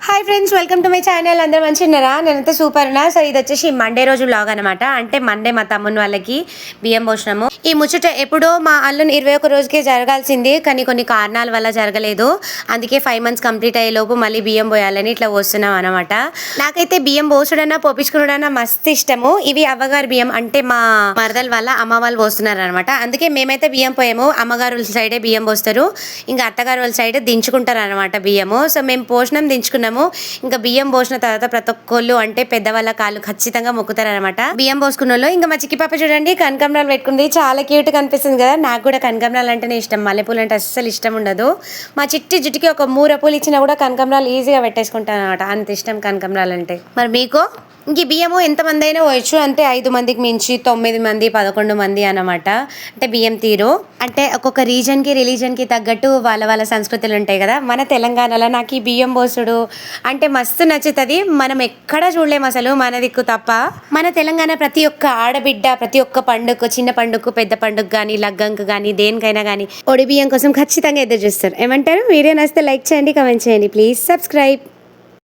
Hi friends, welcome to my channel. అందరూ మంచిగా ఉన్నారా? నేనైతే సూపర్ ఉన్నా. సో ఇది వచ్చేసి మండే రోజు వ్లాగ్ అనమాట. అంటే మండే మా తమ్ముని వాళ్ళకి బియ్యం పోసినాము. ఈ ముచ్చట ఎప్పుడో మా అల్లుని 21 రోజుకే జరగాల్సింది, కానీ కొన్ని కారణాల వల్ల జరగలేదు. అందుకే 5 months కంప్లీట్ అయ్యే లోపు మళ్ళీ బియ్యం పోయాలని ఇట్లా పోస్తున్నాం అనమాట. నాకైతే బియ్యం పోసుడన్నా పోపించుకున్నాడన్నా మస్తు ఇష్టము. ఇవి అవ్వగారు బియ్యం, అంటే మా మరదల వల్ల అమ్మ వాళ్ళు పోస్తున్నారు అనమాట. అందుకే మేమైతే బియ్యం పోయాము. అమ్మగారు వాళ్ళ సైడే బియ్యం పోస్తారు, ఇంకా అత్తగారు వాళ్ళ సైడ్ దించుకుంటారు అనమాట బియ్యము. సో మేము పోషణం దించుకున్నాము. ఇంకా బియ్యం పోసిన తర్వాత ప్రతి ఒక్కళ్ళు అంటే పెద్దవాళ్ళ కాళ్ళు ఖచ్చితంగా మొక్కుతారు అనమాట. బియ్యం పోసుకున్న వాళ్ళు ఇంకా మా చిక్కి పాప చూడండి కనకాంబరాలు పెట్టుకుంది, చాలా క్యూట్ గా అనిపిస్తుంది కదా. నాకు కూడా కనకాంబరాలు అంటేనే ఇష్టం, మల్లెపూలు అంటే అస్సలు ఇష్టం ఉండదు. మా చిట్టి జుట్టుకి ఒక 3 పూలు ఇచ్చినా కూడా కనకాంబరాలు ఈజీగా పెట్టేసుకుంటాను అనమాట, అంత ఇష్టం కనకాంబరాలు అంటే. మరి మీకు? ఇంక బియ్యము ఎంతమంది అయినా పోయచ్చు, అంటే 5 మందికి మించి 9 మంది 11 మంది అన్నమాట. అంటే బియ్యం తీరు అంటే ఒక్కొక్క రీజన్కి రిలీజన్కి తగ్గట్టు వాళ్ళ సంస్కృతులు ఉంటాయి కదా. మన తెలంగాణలో నాకు ఈ బియ్యం పోసుడు అంటే మస్తు నచ్చుతుంది. మనం ఎక్కడ చూడలేము అసలు, మన దిక్కు తప్ప. మన తెలంగాణ ప్రతి ఒక్క ఆడబిడ్డ ప్రతి ఒక్క పండుగ, చిన్న పండుగ పెద్ద పండుగ కానీ లగ్గంకు కానీ దేనికైనా కానీ ఒడి బియ్యం కోసం ఖచ్చితంగా ఎదురు చూస్తారు. ఏమంటారు? వీడియో నచ్చితే లైక్ చేయండి, కమెంట్ చేయండి, ప్లీజ్ సబ్స్క్రైబ్.